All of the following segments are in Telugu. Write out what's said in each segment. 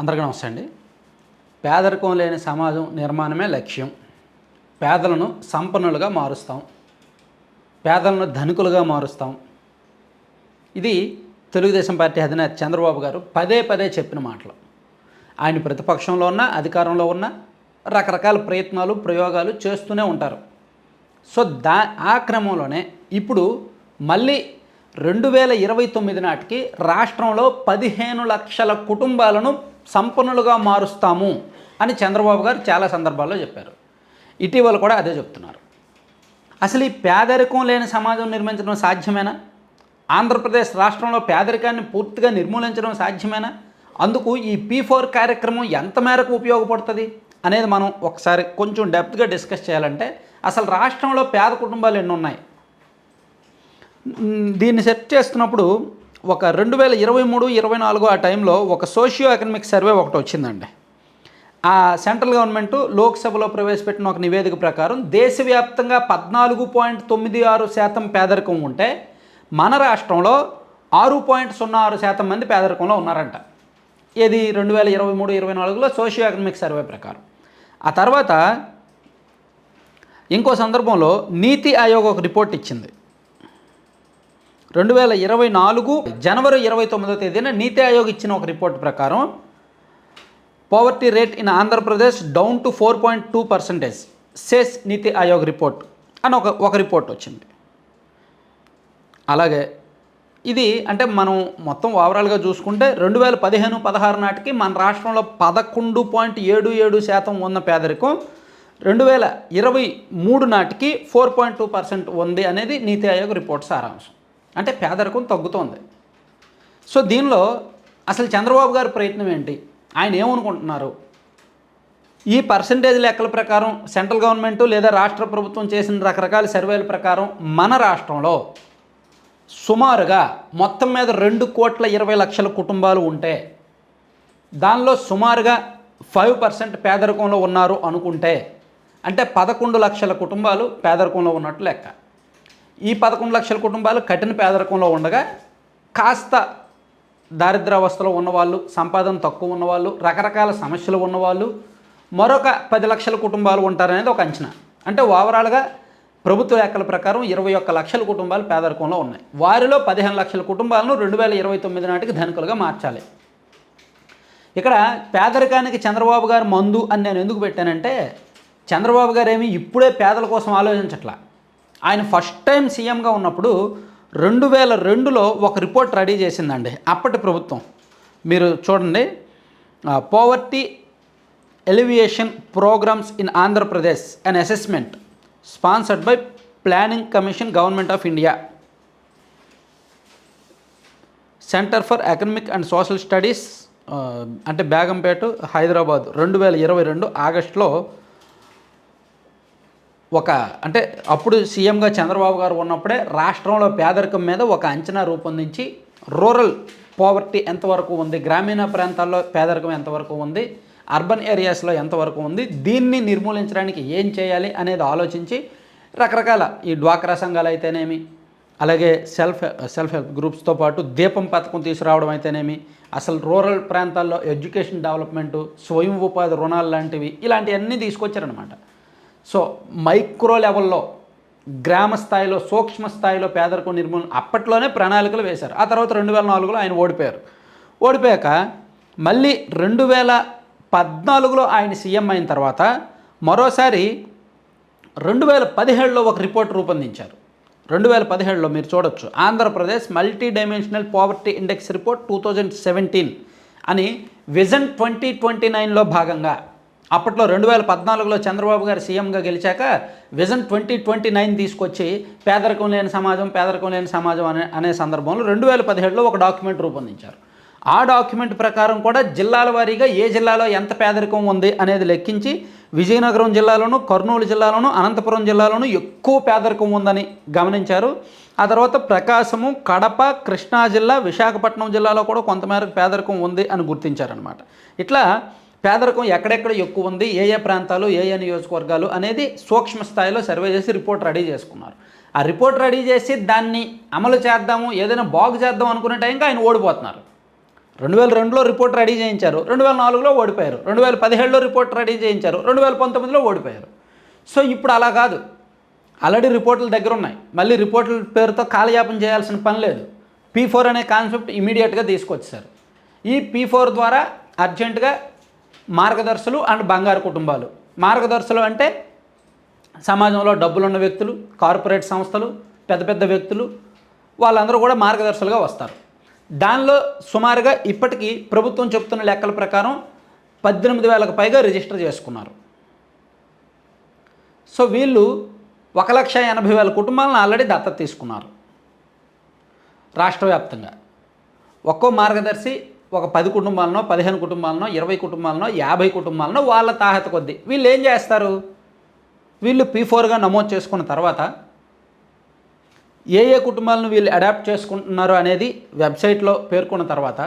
అందరికీ నమస్తే అండి. పేదరికం లేని సమాజం నిర్మాణమే లక్ష్యం. పేదలను సంపన్నులుగా మారుస్తాం, పేదలను ధనికులుగా మారుస్తాం. ఇది తెలుగుదేశం పార్టీ అధినేత చంద్రబాబు గారు పదే పదే చెప్పిన మాటలు. ఆయన ప్రతిపక్షంలో ఉన్న, అధికారంలో ఉన్న రకరకాల ప్రయత్నాలు, ప్రయోగాలు చేస్తూనే ఉంటారు. సో ఆ క్రమంలోనే ఇప్పుడు మళ్ళీ 2029 నాటికి రాష్ట్రంలో 15 లక్షల కుటుంబాలను సంపన్నులుగా మారుస్తాము అని చంద్రబాబు గారు చాలా సందర్భాల్లో చెప్పారు. ఇటీవల కూడా అదే చెప్తున్నారు. అసలు ఈ పేదరికం లేని సమాజం నిర్మించడం సాధ్యమేనా? ఆంధ్రప్రదేశ్ రాష్ట్రంలో పేదరికాన్ని పూర్తిగా నిర్మూలించడం సాధ్యమేనా? అందుకు ఈ P4 కార్యక్రమం ఎంత మేరకు ఉపయోగపడుతుంది అనేది మనం ఒకసారి కొంచెం డెప్త్గా డిస్కస్ చేయాలంటే అసలు రాష్ట్రంలో పేద కుటుంబాలు ఎన్ని ఉన్నాయి? దీన్ని సెట్ చేస్తున్నప్పుడు ఒక 2023-24 ఆ టైంలో ఒక సోషియో ఎకనామిక్ సర్వే ఒకటి వచ్చిందండి. ఆ సెంట్రల్ గవర్నమెంట్ లోక్సభలో ప్రవేశపెట్టిన ఒక నివేదిక ప్రకారం దేశవ్యాప్తంగా 14.96% పేదరికం ఉంటే మన రాష్ట్రంలో 6.06% మంది పేదరికంలో ఉన్నారంట. ఇది 2023-24లో సోషియో ఎకనామిక్ సర్వే ప్రకారం. ఆ తర్వాత ఇంకో సందర్భంలో నీతి ఆయోగ్ ఒక రిపోర్ట్ ఇచ్చింది. 2024 జనవరి 29వ తేదీన నీతి ఆయోగ్ ఇచ్చిన ఒక రిపోర్ట్ ప్రకారం poverty rate in Andhra Pradesh down to 4.2% says NITI Aayog report అని ఒక రిపోర్ట్ వచ్చింది. అలాగే ఇది అంటే మనం మొత్తం ఓవరాల్గా చూసుకుంటే 2015-16 నాటికి మన రాష్ట్రంలో 11.77% ఉన్న పేదరికం 2023 నాటికి 4.2% ఉంది అనేది నీతి ఆయోగ్ రిపోర్ట్ సారాంశం. అంటే పేదరికం తగ్గుతోంది. సో దీనిలో అసలు చంద్రబాబు గారి ప్రయత్నం ఏంటి? ఆయన ఏమనుకుంటున్నారు? ఈ పర్సంటేజ్ లెక్కల ప్రకారం సెంట్రల్ గవర్నమెంట్ లేదా రాష్ట్ర ప్రభుత్వం చేసిన రకరకాల సర్వేల ప్రకారం మన రాష్ట్రంలో సుమారుగా మొత్తం మీద 2,20,00,000 కుటుంబాలు ఉంటే దానిలో సుమారుగా 5% పేదరికంలో ఉన్నారు అనుకుంటే అంటే 11 లక్షల కుటుంబాలు పేదరికంలో ఉన్నట్లు లెక్క. ఈ 11 లక్షల కుటుంబాలు కఠిన పేదరికంలో ఉండగా కాస్త దారిద్ర్యావస్థలో ఉన్నవాళ్ళు, సంపాదన తక్కువ ఉన్నవాళ్ళు, రకరకాల సమస్యలు ఉన్నవాళ్ళు మరొక 10 లక్షల కుటుంబాలు ఉంటారనేది ఒక అంచనా. అంటే ఓవరాల్గా ప్రభుత్వ లెక్కల ప్రకారం 21 లక్షల కుటుంబాలు పేదరికంలో ఉన్నాయి. వారిలో 15 లక్షల కుటుంబాలను 2029 నాటికి ధనికులుగా మార్చాలి. ఇక్కడ పేదరికానికి చంద్రబాబు గారు మందు అని నేను ఎందుకు పెట్టానంటే చంద్రబాబు గారు ఏమి ఇప్పుడే పేదల కోసం ఆలోచించట్లా. ఆయన ఫస్ట్ టైం సీఎంగా ఉన్నప్పుడు 2002లో ఒక రిపోర్ట్ రెడీ చేసిందండి అప్పటి ప్రభుత్వం. మీరు చూడండి, poverty alleviation programmes in Andhra Pradesh and assessment sponsored by planning commission government of India, centre for economic and social studies అంటే బేగంపేట, హైదరాబాద్ 2022 ఆగస్టులో అంటే అప్పుడు సీఎంగా చంద్రబాబు గారు ఉన్నప్పుడే రాష్ట్రంలో పేదరికం మీద ఒక అంచనా రూపొందించి రూరల్ పోవర్టీ ఎంతవరకు ఉంది, గ్రామీణ ప్రాంతాల్లో పేదరికం ఎంతవరకు ఉంది, అర్బన్ ఏరియాస్లో ఎంతవరకు ఉంది, దీన్ని నిర్మూలించడానికి ఏం చేయాలి అనేది ఆలోచించి రకరకాల ఈ డ్వాక్రా సంఘాలు అయితేనేమి, అలాగే సెల్ఫ్ హెల్ప్ గ్రూప్స్తో పాటు దీపం పథకం తీసుకురావడం అయితేనేమి, అసలు రూరల్ ప్రాంతాల్లో ఎడ్యుకేషన్ డెవలప్మెంటు, స్వయం ఉపాధి రుణాలు లాంటివి ఇలాంటివన్నీ తీసుకొచ్చారనమాట. సో మైక్రో లెవెల్లో, గ్రామ స్థాయిలో, సూక్ష్మ స్థాయిలో పేదరికం నిర్మూలన అప్పట్లోనే ప్రణాళికలు వేశారు. ఆ తర్వాత 2004లో ఆయన ఓడిపోయాక మళ్ళీ 2014లో ఆయన సీఎం అయిన తర్వాత మరోసారి 2017లో ఒక రిపోర్ట్ రూపొందించారు. 2017లో మీరు చూడొచ్చు, Andhra Pradesh multi dimensional poverty index report 2017 అని విజన్ 2029లో భాగంగా అప్పట్లో 2014లో చంద్రబాబు గారు సీఎంగా గెలిచాక విజన్ 2029 తీసుకొచ్చి పేదరికం లేని సమాజం అనే సందర్భంలో 2017లో ఒక డాక్యుమెంట్ రూపొందించారు. ఆ డాక్యుమెంట్ ప్రకారం కూడా జిల్లాల వారీగా ఏ జిల్లాలో ఎంత పేదరికం ఉంది అనేది లెక్కించి విజయనగరం జిల్లాలోను, కర్నూలు జిల్లాలోను, అనంతపురం జిల్లాలోను ఎక్కువ పేదరికం ఉందని గమనించారు. ఆ తర్వాత ప్రకాశము, కడప, కృష్ణా జిల్లా, విశాఖపట్నం జిల్లాలో కూడా కొంతమేరకు పేదరికం ఉంది అని గుర్తించారనమాట. ఇట్లా పేదరికం ఎక్కడెక్కడ ఎక్కువ ఉంది, ఏ ఏ ప్రాంతాలు, ఏ ఏ నియోజకవర్గాలు అనేది సూక్ష్మ స్థాయిలో సర్వే చేసి రిపోర్ట్ రెడీ చేసుకున్నారు. ఆ రిపోర్ట్ రెడీ చేసి దాన్ని అమలు చేద్దాము, ఏదైనా బాగు చేద్దాం అనుకునే టైంకి ఆయన ఓడిపోతున్నారు. 2002లో రిపోర్ట్ రెడీ చేయించారు, 2004లో ఓడిపోయారు, 2017లో రిపోర్ట్ రెడీ చేయించారు, 2019లో ఓడిపోయారు. సో ఇప్పుడు అలా కాదు, ఆల్రెడీ రిపోర్టుల దగ్గర ఉన్నాయి, మళ్ళీ రిపోర్టుల పేరుతో కాలయాపన చేయాల్సిన పని లేదు. P4 అనే కాన్సెప్ట్ ఇమీడియట్గా తీసుకొచ్చారు. ఈ P4 ద్వారా అర్జెంటుగా మార్గదర్శులు అండ్ బంగారు కుటుంబాలు, మార్గదర్శులు అంటే సమాజంలో డబ్బులున్న వ్యక్తులు, కార్పొరేట్ సంస్థలు, పెద్ద పెద్ద వ్యక్తులు, వాళ్ళందరూ కూడా మార్గదర్శులుగా వస్తారు. దానిలో సుమారుగా ఇప్పటికీ ప్రభుత్వం చెప్తున్న లెక్కల ప్రకారం 18,000కు పైగా రిజిస్టర్ చేసుకున్నారు. సో వీళ్ళు 1,80,000 కుటుంబాలను ఆల్రెడీ దత్తత తీసుకున్నారు రాష్ట్ర వ్యాప్తంగా. ఒక్కో మార్గదర్శి ఒక 10 కుటుంబాలనో, 15 కుటుంబాలనో, 20 కుటుంబాలనో, 50 కుటుంబాలనో వాళ్ళ తాహత కొద్దీ వీళ్ళు ఏం చేస్తారు, వీళ్ళు P4గా నమోదు చేసుకున్న తర్వాత ఏ ఏ కుటుంబాలను వీళ్ళు అడాప్ట్ చేసుకుంటున్నారు అనేది వెబ్సైట్లో పేర్కొన్న తర్వాత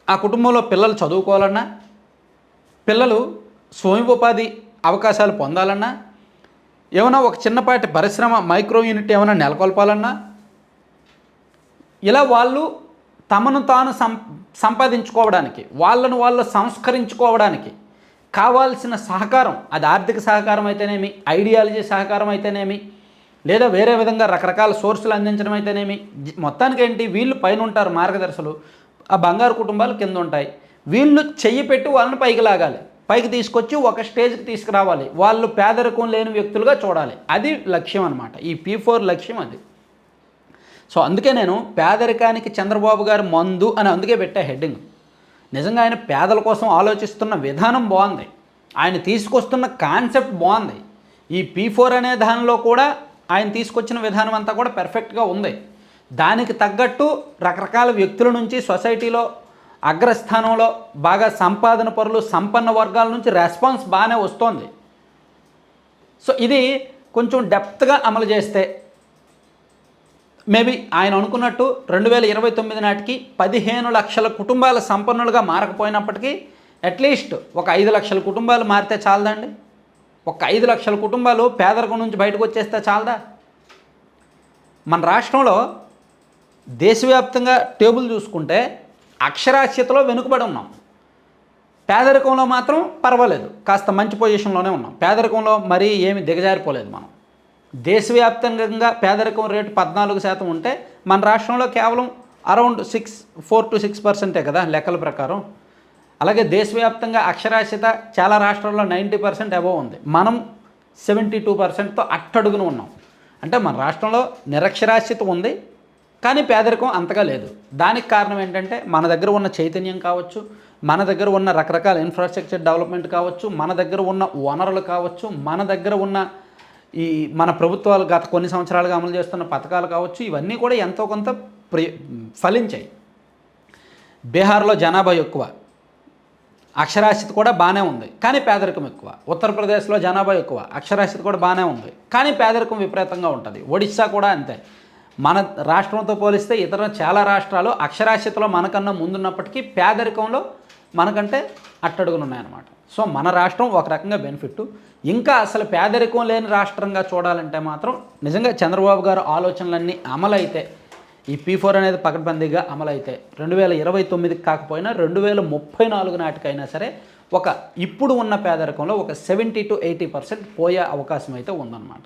ఆ కుటుంబంలో పిల్లలు చదువుకోవాలన్నా, పిల్లలు స్వయం ఉపాధి అవకాశాలు పొందాలన్నా, ఏమైనా ఒక చిన్నపాటి పరిశ్రమ మైక్రో యూనిట్ ఏమైనా నెలకొల్పాలన్నా, ఇలా వాళ్ళు తమను తాను సంపాదించుకోవడానికి, వాళ్ళను వాళ్ళు సంస్కరించుకోవడానికి కావాల్సిన సహకారం, అది ఆర్థిక సహకారం అయితేనేమి, ఐడియాలజీ సహకారం అయితేనేమి, లేదా వేరే విధంగా రకరకాల సోర్సులు అందించడం అయితేనేమి, మొత్తానికి ఏంటి, వీళ్ళు పైన ఉంటారు మార్గదర్శులు, ఆ బంగారు కుటుంబాలు కింద ఉంటాయి. వీళ్ళు చెయ్యి పెట్టి వాళ్ళని పైకి లాగాలి, పైకి తీసుకొచ్చి ఒక స్టేజ్కి తీసుకురావాలి, వాళ్ళు పేదరికం లేని వ్యక్తులుగా చూడాలి. అది లక్ష్యం అనమాట, ఈ P4 లక్ష్యం అది. సో అందుకే నేను పేదరికానికి చంద్రబాబు గారు మందు అని అందుకే పెట్టా హెడ్డింగ్. నిజంగా ఆయన పేదల కోసం ఆలోచిస్తున్న విధానం బాగుంది, ఆయన తీసుకొస్తున్న కాన్సెప్ట్ బాగుంది. ఈ P4 అనే దానిలో కూడా ఆయన తీసుకొచ్చిన విధానం అంతా కూడా పెర్ఫెక్ట్గా ఉంది. దానికి తగ్గట్టు రకరకాల వ్యక్తుల నుంచి, సొసైటీలో అగ్రస్థానంలో బాగా సంపాదన పరులు, సంపన్న వర్గాల నుంచి రెస్పాన్స్ బాగానే వస్తోంది. సో ఇది కొంచెం డెప్త్గా అమలు చేస్తే మేబీ ఆయన అనుకున్నట్టు 2029 నాటికి 15 లక్షల కుటుంబాల సంపన్నులుగా మారకపోయినప్పటికీ అట్లీస్ట్ ఒక 5 లక్షల కుటుంబాలు మారితే చాలదండి. ఒక 5 లక్షల కుటుంబాలు పేదరికం నుంచి బయటకు వచ్చేస్తే చాలదా? మన రాష్ట్రంలో దేశవ్యాప్తంగా టేబుల్ చూసుకుంటే అక్షరాస్యతలో వెనుకబడి ఉన్నాం, పేదరికంలో మాత్రం పర్వాలేదు, కాస్త మంచి పొజిషన్లోనే ఉన్నాం. పేదరికంలో మరీ ఏమి దిగజారిపోలేదు మనం. దేశవ్యాప్తంగా పేదరికం రేటు 14% ఉంటే మన రాష్ట్రంలో కేవలం అరౌండ్ 4 to 6% కదా లెక్కల ప్రకారం. అలాగే దేశవ్యాప్తంగా అక్షరాస్యత చాలా రాష్ట్రాల్లో 90% అబోవ్ ఉంది, మనం 72%తో అట్టడుగున ఉన్నాం. అంటే మన రాష్ట్రంలో నిరక్షరాస్యత ఉంది, కానీ పేదరికం అంతగా లేదు. దానికి కారణం ఏంటంటే మన దగ్గర ఉన్న చైతన్యం కావచ్చు, మన దగ్గర ఉన్న రకరకాల ఇన్ఫ్రాస్ట్రక్చర్ డెవలప్మెంట్ కావచ్చు, మన దగ్గర ఉన్న వనరులు కావచ్చు, మన దగ్గర ఉన్న ఈ మన ప్రభుత్వాలు గత కొన్ని సంవత్సరాలుగా అమలు చేస్తున్న పథకాలు కావచ్చు, ఇవన్నీ కూడా ఎంతో కొంత ఫలించాయి. బీహార్లో జనాభా ఎక్కువ, అక్షరాస్యత కూడా బాగానే ఉంది, కానీ పేదరికం ఎక్కువ. ఉత్తరప్రదేశ్లో జనాభా ఎక్కువ, అక్షరాస్యత కూడా బాగానే ఉంది, కానీ పేదరికం విపరీతంగా ఉంటుంది. ఒడిశా కూడా అంతే. మన రాష్ట్రంతో పోలిస్తే ఇతర చాలా రాష్ట్రాలు అక్షరాస్యతలో మనకన్నా ముందున్నప్పటికీ పేదరికంలో మనకంటే అట్టడుగునున్నాయన్నమాట. సో మన రాష్ట్రం ఒక రకంగా బెనిఫిట్. ఇంకా అసలు పేదరికం లేని రాష్ట్రంగా చూడాలంటే మాత్రం నిజంగా చంద్రబాబు గారు ఆలోచనలన్నీ అమలైతే, ఈ P4 అనేది పకడ్బందీగా అమలైతే 2029కి కాకపోయినా 2034 నాటికైనా సరే ఒక ఇప్పుడు ఉన్న పేదరికంలో ఒక 70 to 80% పోయే అవకాశం అయితే ఉందన్నమాట.